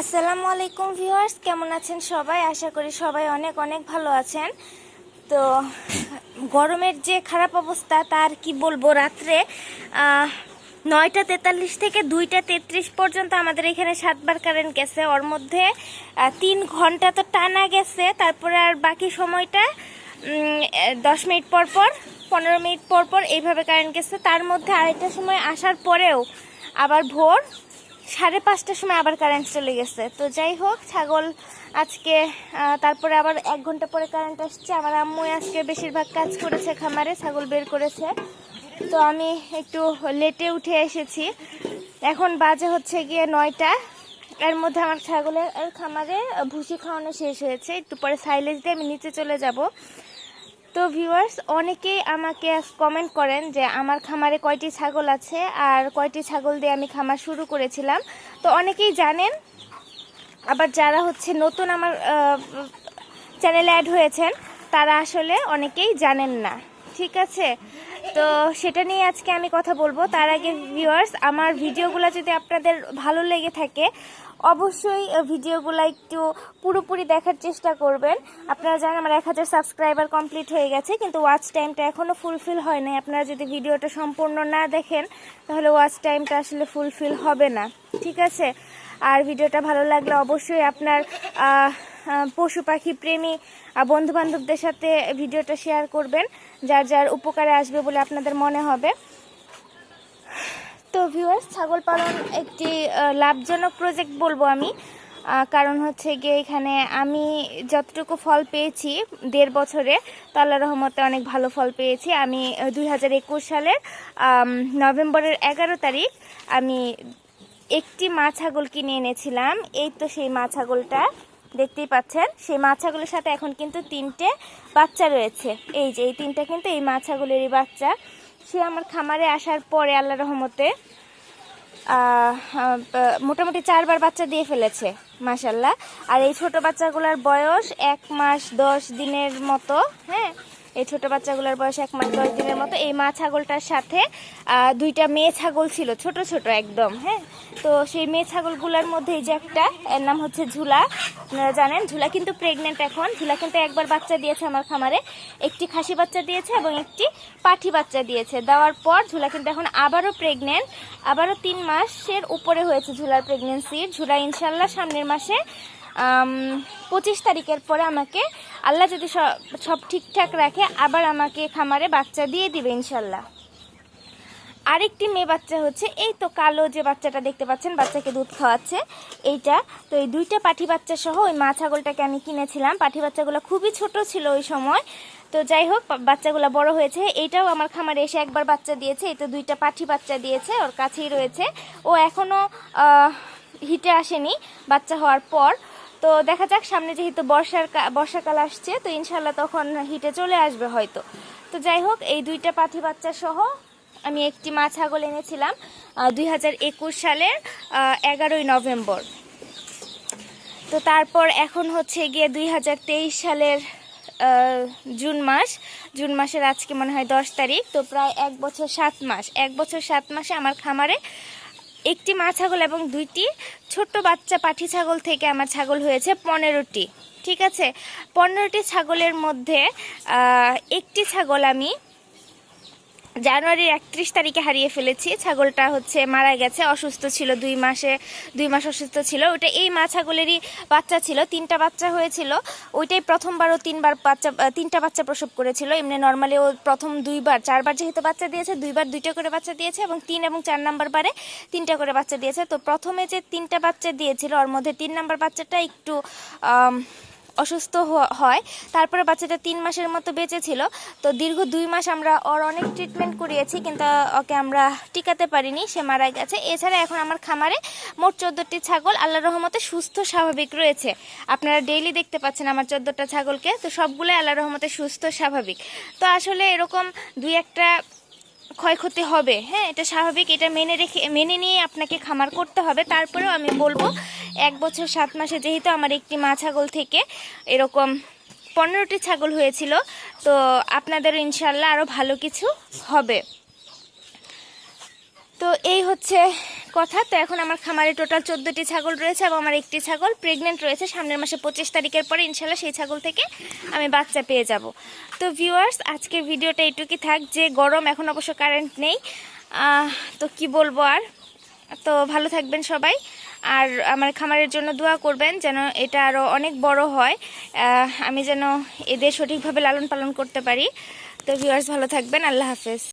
আসসালামু আলাইকুম ভিউয়ার্স, কেমন আছেন সবাই? আশা করি সবাই অনেক অনেক ভালো আছেন। তো গরমের যে খারাপ অবস্থা তার কি বলবো। রাত্রে 9টা 43 থেকে 2টা 33 পর্যন্ত আমাদের এখানে 7বার কারেন্ট গেছে। ওর মধ্যে 3 ঘন্টা তো টানা গেছে, তারপরে আর বাকি সময়টা 10 মিনিট পর পর 15 মিনিট পর পর এইভাবে কারেন্ট গেছে। তার মধ্যে আড়াইটার সময় আসার পরেও আবার ভোর 5:30টার সময় আবার কারেন্ট চলে গেছে। তো যাই হোক, ছাগল আজকে তারপরে আবার 1 ঘন্টা পরে কারেন্ট আসছে। আমার আম্মু আজকে বেশিরভাগ কাজ করেছে, খামারে ছাগল বের করেছে। তো আমি একটু লেটে উঠে এসেছি। এখন বাজে হচ্ছে গিয়ে 9টা। এর মধ্যে আমার ছাগলের খামারে ভুসি খাওয়ানো শেষ হয়েছে। একটু পরে সাইলেজ দিয়ে আমি নিচে চলে যাব। তো ভিউয়ার্স, অনেকেই আমাকে কমেন্ট করেন যে আমার খামারে কয়টি ছাগল আছে আর কয়টি ছাগল দিয়ে আমি খামার শুরু করেছিলাম। তো অনেকেই জানেন, আবার যারা হচ্ছে নতুন আমার চ্যানেলে অ্যাড হয়েছেন তারা আসলে অনেকেই জানেন না। ঠিক আছে, তো সেটা নিয়ে আজকে আমি কথা বলবো। তার আগে ভিউয়ার্স, আমার ভিডিওগুলো যদি আপনাদের ভালো লেগে থাকে অবশ্যই ভিডিওগুলো একটু পুরোপুরি দেখার চেষ্টা করবেন। আপনারা জানেন আমার 1000 সাবস্ক্রাইবার কমপ্লিট হয়ে গেছে, কিন্তু ওয়াচ টাইমটা এখনও ফুলফিল হয় নাই। আপনারা যদি ভিডিওটা সম্পূর্ণ না দেখেন তাহলে ওয়াচ টাইমটা আসলে ফুলফিল হবে না। ঠিক আছে, আর ভিডিওটা ভালো লাগলে অবশ্যই আপনার পশু পাখি প্রেমী বন্ধু বান্ধবদের সাথে ভিডিওটা শেয়ার করবেন, যার যার উপকারে আসবে বলে আপনাদের মনে হবে। তো ভিউয়ার্স, ছাগল পালন একটি লাভজনক প্রজেক্ট বলবো আমি। কারণ হচ্ছে গিয়ে এখানে আমি যতটুকু ফল পেয়েছি 1.5 বছরে, তো আল্লাহর রহমতে অনেক ভালো ফল পেয়েছি। আমি 2021 সালের নভেম্বরের 11 তারিখ আমি একটি মা ছাগল কিনে এনেছিলাম। এই তো সেই মা ছাগলটা দেখতেই পাচ্ছেন। সেই মা ছাগলের সাথে এখন কিন্তু 3টে বাচ্চা রয়েছে। এই যে এই 3টা কিন্তু এই মা ছাগলেরই বাচ্চা। সে আমার খামারে আসার পরে আল্লাহর রহমতে মোটামুটি 4বার বাচ্চা দিয়ে ফেলেছে, মাশাল্লাহ। আর এই ছোট বাচ্চাগুলোর বয়স 1 মাস 10 দিনের মতো। হ্যাঁ, এই ছোট বাচ্চাগুলোর বয়স 1 মাস 10 দিনের মতো। এই মা ছাগলটার সাথে 2টা মেয়ে ছাগল ছিল, ছোট ছোট একদম। হ্যাঁ, তো সেই মেয়ে ছাগলগুলোর মধ্যে এই যে একটা, এর নাম হচ্ছে ঝুলা। আপনারা জানেন ঝুলা কিন্তু প্রেগনেন্ট এখন। ঝুলা কিন্তু একবার বাচ্চা দিয়েছে আমার খামারে, একটি খাসি বাচ্চা দিয়েছে এবং একটি পাঠি বাচ্চা দিয়েছে। দেওয়ার পর ঝুলা কিন্তু এখন আবারও প্রেগনেন্ট, আবারও 3 মাসের উপরে হয়েছে ঝুলার প্রেগনেন্সি। ঝুলা ইনশাল্লাহ সামনের মাসে 25 তারিখের পরে আমাকে, আল্লাহ যদি সব ঠিকঠাক রাখে, আবার আমাকে খামারে বাচ্চা দিয়ে দিবে ইনশাল্লাহ। আরেকটি মেয়ে বাচ্চা হচ্ছে এই তো কালো যে বাচ্চাটা দেখতে পাচ্ছেন, বাচ্চাকে দুধ খাওয়াচ্ছে এইটা। তো এই 2টা পাঠি বাচ্চা সহ ওই মা ছাগলটাকে আমি কিনেছিলাম। পাঠি বাচ্চাগুলো খুবই ছোট ছিল ওই সময়। তো যাই হোক, বাচ্চাগুলো বড় হয়েছে। এইটাও আমার খামারে এসে একবার বাচ্চা দিয়েছে। এই তো 2টা পাঠি বাচ্চা দিয়েছে, ওর কাছেই রয়েছে। ও এখনও হিটে আসেনি বাচ্চা হওয়ার পর। তো দেখা যাক, সামনে যেহেতু বর্ষাকাল আসছে, তো ইনশাল্লাহ তখন হিটে চলে আসবে হয়তো। তো যাই হোক, এই 2টা পাঠি বাচ্চা সহ আমি একটি মা ছাগল এনেছিলাম 2021 সালের 11ই নভেম্বর। তো তারপর এখন হচ্ছে গিয়ে 2023 সালের জুন মাসের আজকে মনে হয় 10 তারিখ। তো প্রায় 1 বছর 7 মাস, 1 বছর 7 মাসে আমার খামারে একটি মা ছাগল এবং 2টি ছোট্ট বাচ্চা পাঠি ছাগল থেকে আমার ছাগল হয়েছে 15টি। ঠিক আছে, 15টি ছাগলের মধ্যে একটি ছাগল আমি জানুয়ারির 31 তারিখে হারিয়ে ফেলেছি। ছাগলটা হচ্ছে মারা গেছে, অসুস্থ ছিল, 2 মাস অসুস্থ ছিল। ওটা এই মা ছাগলেরই বাচ্চা ছিল, 3টা বাচ্চা হয়েছিল। ওইটাই প্রথমবারও 3টা বাচ্চা প্রসব করেছিল। এমনি নর্মালি ও প্রথম 4বার যেহেতু বাচ্চা দিয়েছে, 2বার 2টা করে বাচ্চা দিয়েছে এবং 3 এবং 4 নাম্বার বারে 3টা করে বাচ্চা দিয়েছে। তো প্রথমে যে 3টা বাচ্চা দিয়েছিল ওর মধ্যে 3 নাম্বার বাচ্চাটা একটু অসুস্থ হয়। তারপরে বাচ্চাটা 3 মাসের মতো বেঁচে ছিল। তো দীর্ঘ 2 মাস আমরা ওর অনেক ট্রিটমেন্ট করিয়েছি, কিন্তু ওকে আমরা টিকাতে পারিনি, সে মারা গেছে। এছাড়া এখন আমার খামারে মোট 14টি ছাগল আল্লাহর রহমতে সুস্থ স্বাভাবিক রয়েছে। আপনারা ডেইলি দেখতে পাচ্ছেন আমার 14টা ছাগলকে। তো সবগুলোই আল্লাহর রহমতে সুস্থ স্বাভাবিক। তো আসলে এরকম 2-1টা ক্ষয়ক্ষতি হবে, হ্যাঁ, এটা স্বাভাবিক। এটা মেনে নিয়ে আপনাকে খামার করতে হবে। তারপরেও আমি বলবো 1 বছর 7 মাসে যেহেতু আমার একটি মা ছাগল থেকে এরকম 15টি ছাগল হয়েছিল, তো আপনাদের ইনশাল্লাহ আরও ভালো কিছু হবে। তো এই হচ্ছে কথা। তো এখন আমার খামারে টোটাল 14টি ছাগল রয়েছে এবং আমার একটি ছাগল প্রেগনেন্ট রয়েছে। সামনের মাসে 25 তারিখের পরে ইনশাল্লাহ সেই ছাগল থেকে আমি বাচ্চা পেয়ে যাব। তো ভিউয়ার্স, আজকের ভিডিওটা এইটুকুই থাক। যে গরম, এখন অবশ্য কারেন্ট নেই, তো কি বলবো আর। তো ভালো থাকবেন সবাই, আর আমার খামারের জন্য দোয়া করবেন যেন এটা আরও অনেক বড় হয়, আমি যেন এদের সঠিকভাবে লালন পালন করতে পারি। তো ভিউয়ার্স, ভালো থাকবেন, আল্লাহ হাফেজ।